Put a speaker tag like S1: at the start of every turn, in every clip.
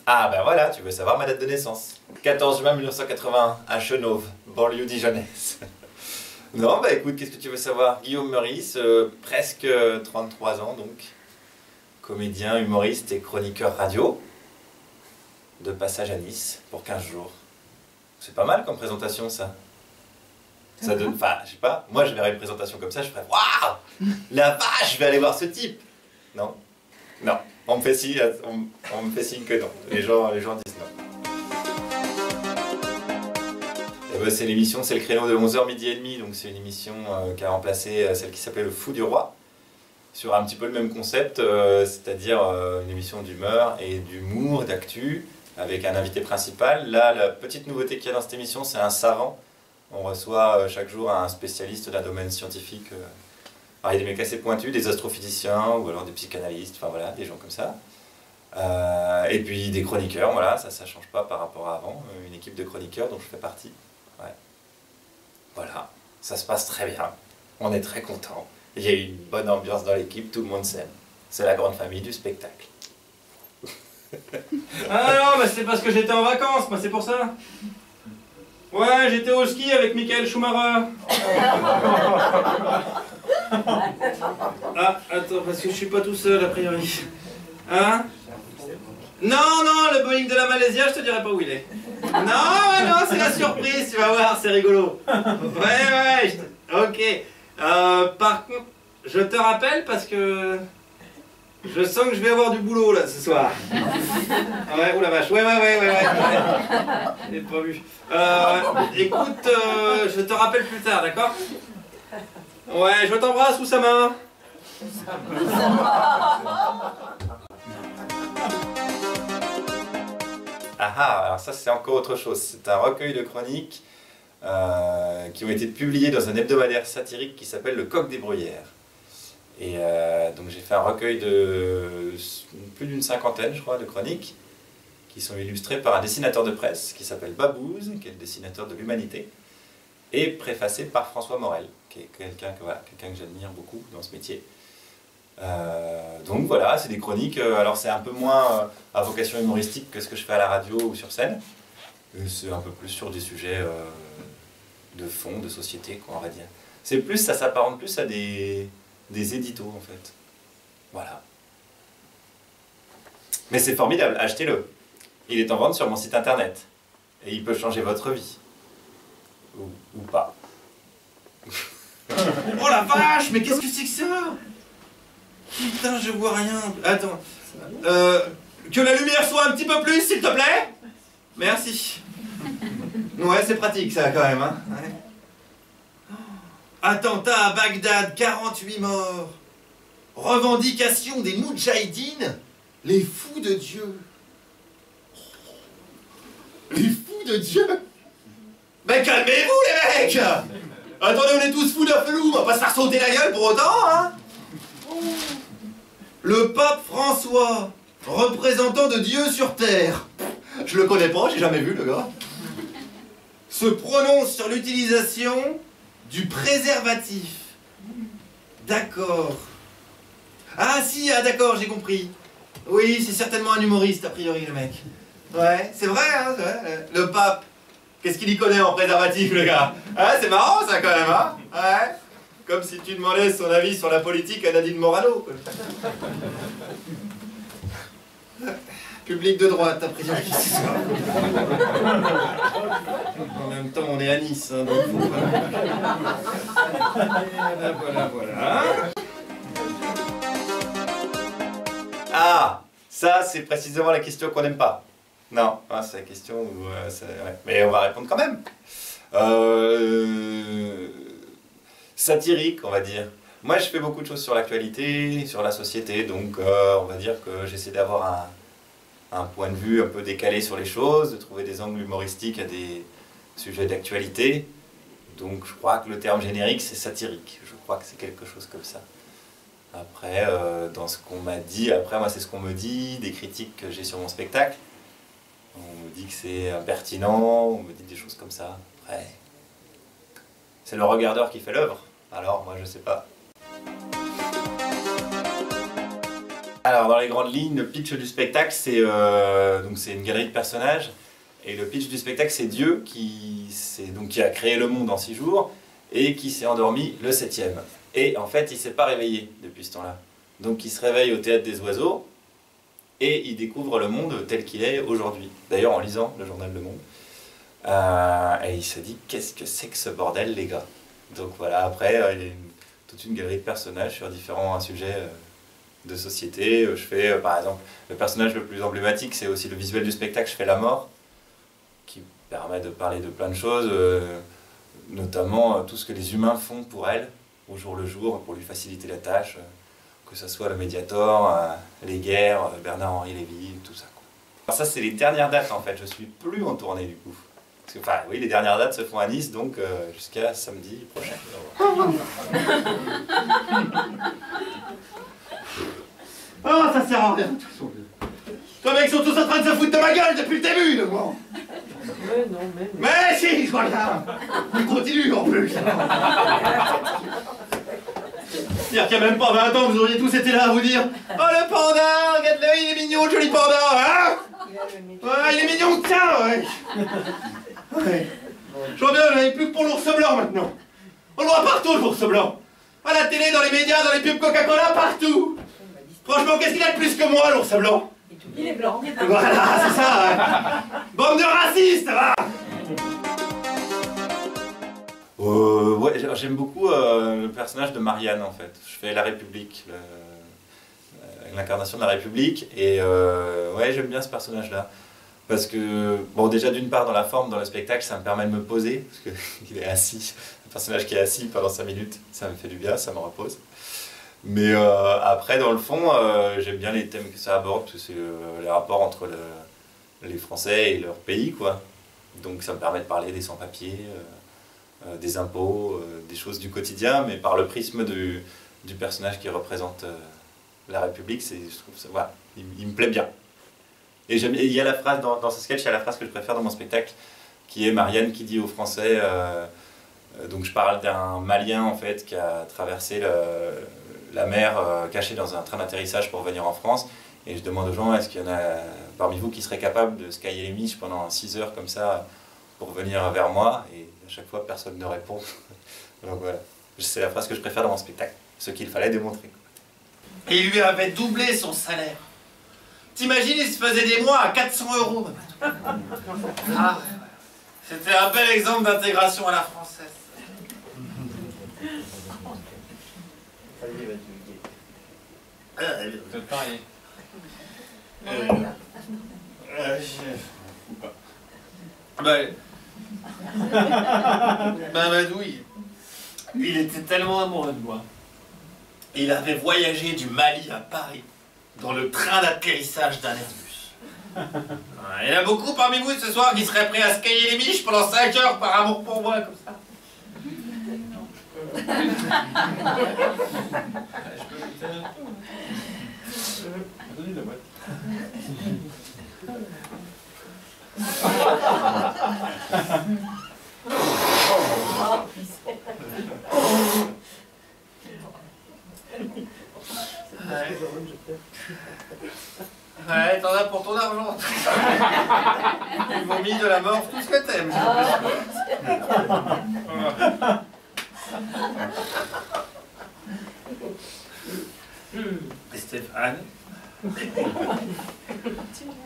S1: Ah ben voilà, tu veux savoir ma date de naissance. 14 juin 1981, à Chenauve, banlieue dijonnaise. Non, bah écoute, qu'est-ce que tu veux savoir? Guillaume Meurice, presque 33 ans donc. Comédien, humoriste et chroniqueur radio. De passage à Nice pour 15 jours. C'est pas mal comme présentation ça. Ça donne, enfin, je sais pas, moi je verrais une présentation comme ça, je ferais waouh, la vache, je vais aller voir ce type. Non, non, on me fait signe, on me fait signe que non. Les gens disent non. Et ben, c'est l'émission, c'est le créneau de 11h midi et demi, donc c'est une émission qui a remplacé celle qui s'appelait Le Fou du Roi, sur un petit peu le même concept, c'est-à-dire une émission d'humeur et d'humour, d'actu, avec un invité principal. Là, la petite nouveauté qu'il y a dans cette émission, c'est un savant. On reçoit chaque jour un spécialiste d'un domaine scientifique. Alors, il y a des mecs assez pointus, des astrophysiciens ou alors des psychanalystes, enfin voilà, des gens comme ça. Et puis des chroniqueurs, voilà, ça change pas par rapport à avant. Une équipe de chroniqueurs dont je fais partie. Ouais. Voilà, ça se passe très bien. On est très contents. Il y a une bonne ambiance dans l'équipe, tout le monde s'aime. C'est la grande famille du spectacle.
S2: Ah non, mais c'est parce que j'étais en vacances, moi c'est pour ça. Ouais, j'étais au ski avec Michael Schumacher. Ah, attends, parce que je suis pas tout seul a priori. Hein? Non, le Boeing de la Malaysia, je te dirai pas où il est. Non, c'est la surprise, tu vas voir, c'est rigolo. Ouais, ok. Par contre, je te rappelle parce que je sens que je vais avoir du boulot là ce soir. Ouais, oula vache, ouais. J'ai pas vu. Écoute, je te rappelle plus tard, d'accord? Ouais, je t'embrasse, Oussama.
S1: Ah, alors ça c'est encore autre chose. C'est un recueil de chroniques qui ont été publiés dans un hebdomadaire satirique qui s'appelle Le Coq des Bruyères. Et donc j'ai fait un recueil de plus d'une cinquantaine, je crois, de chroniques qui sont illustrées par un dessinateur de presse qui s'appelle Babouze, qui est le dessinateur de l'Humanité, et préfacé par François Morel, qui est quelqu'un que j'admire beaucoup dans ce métier. Donc voilà, c'est des chroniques, alors c'est un peu moins à vocation humoristique que ce que je fais à la radio ou sur scène. C'est un peu plus sur des sujets de fond, de société, quoi, on va dire. C'est plus, ça s'apparente plus à des éditos en fait. Voilà. Mais c'est formidable, achetez-le. Il est en vente sur mon site internet. Et il peut changer votre vie. Ou pas.
S2: Oh la vache, mais qu'est-ce que c'est que ça? Putain, je vois rien. Attends. Que la lumière soit un petit peu plus, s'il te plaît? Merci. Ouais, c'est pratique ça quand même, hein. Ouais. Attentat à Bagdad, 48 morts. Revendication des Moudjahidines, les fous de Dieu. Les fous de Dieu? Mais calmez-vous les mecs! Attendez, on est tous fous d'Affelou, on va pas se faire sauter la gueule pour autant, hein? Le pape François, représentant de Dieu sur terre. Je le connais pas, j'ai jamais vu le gars. Se prononce sur l'utilisation du préservatif. D'accord. Ah si, ah d'accord, j'ai compris. Oui, c'est certainement un humoriste a priori le mec. Ouais, c'est vrai, hein, c'est vrai. Le pape, qu'est-ce qu'il y connaît en préservatif le gars? Ah, c'est marrant ça quand même, hein? Ouais. Comme si tu demandais son avis sur la politique à Nadine Morano. Public de droite, a priori. En même temps, on est à Nice, hein, donc faut... Voilà.
S1: Ah, ça c'est précisément la question qu'on n'aime pas. Non, c'est la question où... ouais. Mais on va répondre quand même. Satirique, on va dire. Moi, je fais beaucoup de choses sur l'actualité, sur la société, donc on va dire que j'essaie d'avoir un point de vue un peu décalé sur les choses, de trouver des angles humoristiques à des sujets d'actualité. Donc je crois que le terme générique, c'est satirique. Je crois que c'est quelque chose comme ça. Après, dans ce qu'on m'a dit, après moi c'est ce qu'on me dit, des critiques que j'ai sur mon spectacle. On me dit que c'est impertinent, on me dit des choses comme ça. Après, c'est le regardeur qui fait l'œuvre. Alors moi je sais pas. Alors, dans les grandes lignes, le pitch du spectacle, c'est une galerie de personnages. Et le pitch du spectacle, c'est Dieu qui a créé le monde en 6 jours et qui s'est endormi le 7e. Et en fait, il ne s'est pas réveillé depuis ce temps-là. Donc, il se réveille au Théâtre des Oiseaux et il découvre le monde tel qu'il est aujourd'hui. D'ailleurs, en lisant le journal Le Monde. Et il se dit, qu'est-ce que c'est que ce bordel, les gars? Donc voilà, après, il y a toute une galerie de personnages sur différents sujets de société. Je fais, par exemple, le personnage le plus emblématique, c'est aussi le visuel du spectacle, je fais la mort, qui permet de parler de plein de choses, notamment tout ce que les humains font pour elle, au jour le jour, pour lui faciliter la tâche, que ce soit le Mediator, les guerres, Bernard-Henri Lévy, tout ça. Alors ça, c'est les dernières dates en fait, je suis plus en tournée du coup. Parce que, enfin, oui, les dernières dates se font à Nice, donc jusqu'à samedi prochain.
S2: Oh, ça sert à rien. Toi, mec, ils sont tous en train de se foutre de ma gueule depuis le début, le moment.
S3: Non,
S2: Mais si, je vois bien. Il continue en plus. C'est-à-dire qu'il n'y a même pas 20 ans, vous auriez tous été là à vous dire: oh, le panda, regarde-le, il est mignon, le joli panda, hein? Ouais, il est mignon, tiens, ouais. Ouais. Je vois bien, j'en ai plus que pour l'ours blanc maintenant. On le voit partout, l'ours blanc. À la télé, dans les médias, dans les pubs Coca-Cola, partout. Franchement, qu'est-ce qu'il a de plus que moi, l'ours blanc?
S3: Il est blanc.
S2: Voilà, c'est ça, ouais. Bande de racistes, va.
S1: Ouais, j'aime beaucoup le personnage de Marianne en fait. Je fais la République, l'incarnation de la République, et ouais, j'aime bien ce personnage-là. Parce que, bon, déjà d'une part dans la forme, dans le spectacle, ça me permet de me poser, parce qu'il est assis, un personnage qui est assis pendant 5 minutes, ça me fait du bien, ça me repose. Mais après, dans le fond, j'aime bien les thèmes que ça aborde, parce que c'est les rapports entre les Français et leur pays, quoi. Donc ça me permet de parler des sans-papiers, des impôts, des choses du quotidien, mais par le prisme du personnage qui représente la République, je trouve ça, voilà, il me plaît bien. Et il y a la phrase, dans ce sketch, il y a la phrase que je préfère dans mon spectacle, qui est Marianne qui dit aux Français, donc je parle d'un Malien en fait, qui a traversé la mer caché dans un train d'atterrissage pour venir en France, et je demande aux gens, est-ce qu'il y en a parmi vous qui seraient capables de se cailler les miches pendant 6 heures comme ça, pour venir vers moi, et à chaque fois personne ne répond. Donc voilà, c'est la phrase que je préfère dans mon spectacle, ce qu'il fallait démontrer.
S2: Et il lui avait doublé son salaire. T'imagines, il se faisait des mois à 400 €. Ah, ouais. C'était un bel exemple d'intégration à la française.
S4: Vous êtes mariés.
S2: Badouille, il était tellement amoureux de moi. Il avait voyagé du Mali à Paris dans le train d'atterrissage d'un Airbus. Il y en a beaucoup parmi vous ce soir qui seraient prêts à se cailler les miches pendant 5 heures par amour pour moi, comme ça.
S4: Donnez la boîte.
S2: Ouais, t'en as pour ton argent. Ils m'ont mis de la mort tout ce que t'aimes. Et Stéphane,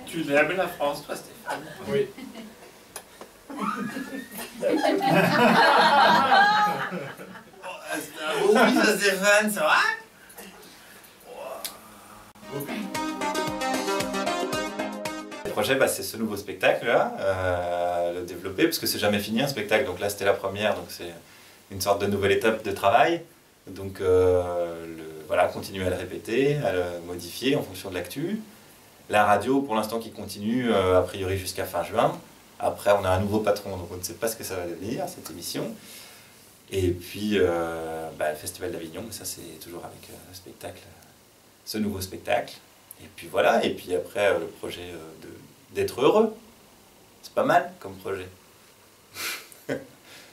S2: tu aimes la France, toi, Stéphane?
S4: Oui.
S2: C'est un beau oui, ça, Stéphane, ça va?
S1: Le projet, bah, c'est ce nouveau spectacle-là, le développer, parce que c'est jamais fini un spectacle, donc là c'était la première, donc c'est une sorte de nouvelle étape de travail. Donc voilà, continuer à le répéter, à le modifier en fonction de l'actu. La radio, pour l'instant, qui continue, a priori jusqu'à fin juin. Après, on a un nouveau patron, donc on ne sait pas ce que ça va devenir, cette émission. Et puis, bah, le Festival d'Avignon, mais ça c'est toujours avec le spectacle, ce nouveau spectacle. Et puis voilà, et puis après, le projet d'être heureux. C'est pas mal comme projet.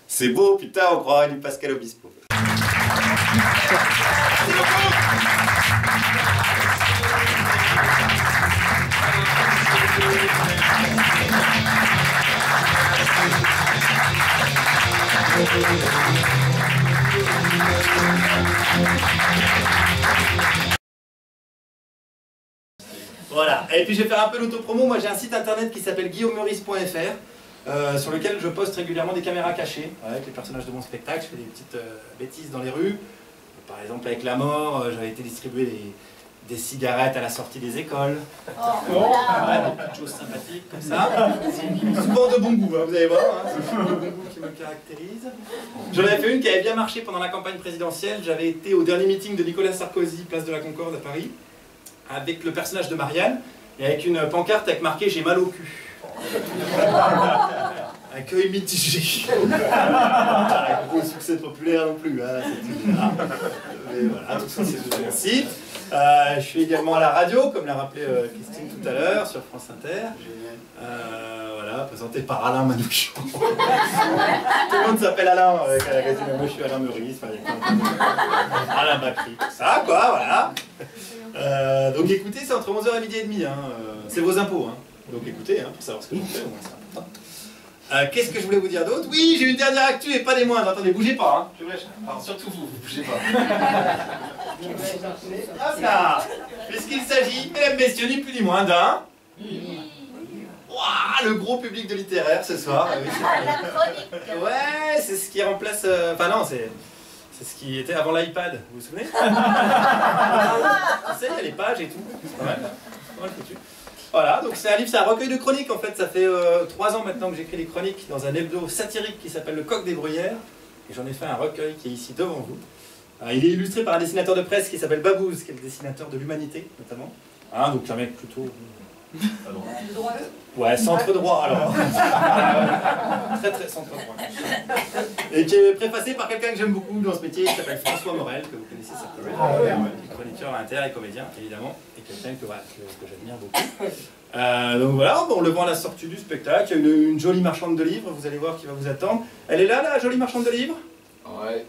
S1: C'est beau, putain, on croirait du Pascal Obispo. Merci beaucoup.
S2: Voilà, et puis je vais faire un peu l'autopromo. Moi j'ai un site internet qui s'appelle guillaumemeurice.fr sur lequel je poste régulièrement des caméras cachées avec les personnages de mon spectacle. Je fais des petites bêtises dans les rues. Par exemple avec la mort, j'avais été distribuer des cigarettes à la sortie des écoles. Ouais, des petites choses sympathiques comme ça. Souvent de bon goût, hein, vous allez voir, hein, c'est souvent de bon goût qui me caractérise. J'en avais fait une qui avait bien marché pendant la campagne présidentielle. J'avais été au dernier meeting de Nicolas Sarkozy, place de la Concorde à Paris, avec le personnage de Marianne, et avec une pancarte avec marqué « J'ai mal au cul ». Accueil mitigé. Pas beaucoup de succès populaire non plus. Hein, mais voilà, tout ça c'est sur mon site. Je suis également à la radio, comme l'a rappelé Christine tout à l'heure, sur France Inter. Voilà, présenté par Alain Manouchian. Tout le monde s'appelle Alain avec la magazine. Moi je suis Alain Meurice, Alain Bacri, tout ça quoi, voilà. Donc écoutez, c'est entre 11h et midi et demi. Hein. C'est vos impôts. Hein. Donc écoutez, hein, pour savoir ce que je fais, au moins c'est important. Qu'est-ce que je voulais vous dire d'autre? Oui, j'ai une dernière actu et pas des moindres. Attendez, bougez pas. Hein. Alors, surtout vous, bougez pas. Hop là. Puisqu'il s'agit, mesdames, messieurs, ni plus ni moins d'un... Waouh, le gros public de littéraire ce soir. Oui,
S5: la chronique.
S2: ouais, c'est ce qui remplace... Enfin non, c'est ce qui était avant l'iPad. Vous vous souvenez? Tu sais, il y a les pages et tout. C'est pas mal. Pas mal foutu. Voilà, donc c'est un livre, c'est un recueil de chroniques en fait. Ça fait 3 ans maintenant que j'écris des chroniques dans un hebdo satirique qui s'appelle Le Coq des Bruyères. Et j'en ai fait un recueil qui est ici devant vous. Il est illustré par un dessinateur de presse qui s'appelle Babouze, qui est le dessinateur de l'Humanité notamment. Hein, donc un mec plutôt... Ouais, centre droit alors. Très très centre droit. Et qui est préfacé par quelqu'un que j'aime beaucoup dans ce métier, qui s'appelle François Morel, que vous connaissez certainement. Chroniqueur à Inter et comédien évidemment, et quelqu'un que j'admire beaucoup. Donc voilà, on le voit à la sortie du spectacle. Il y a une jolie marchande de livres, vous allez voir qui va vous attendre. Elle est là, la jolie marchande de livres?
S4: Ouais.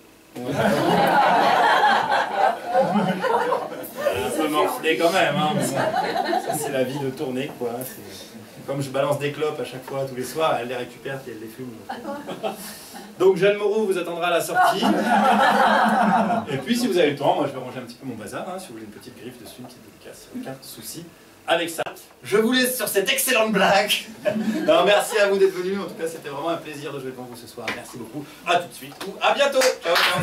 S2: Un peu morflé quand même, hein, mais bon, ça c'est la vie de tournée quoi. Comme je balance des clopes à chaque fois, tous les soirs, elle les récupère et elle les fume. Donc Jeanne Moreau vous attendra à la sortie. Et puis si vous avez le temps, moi je vais ranger un petit peu mon bazar, hein, si vous voulez une petite griffe dessus, une petite dédicace, aucun souci avec ça. Je vous laisse sur cette excellente blague. Non, merci à vous d'être venus, en tout cas c'était vraiment un plaisir de jouer devant vous ce soir. Merci beaucoup, à tout de suite ou à bientôt. Ciao, ciao.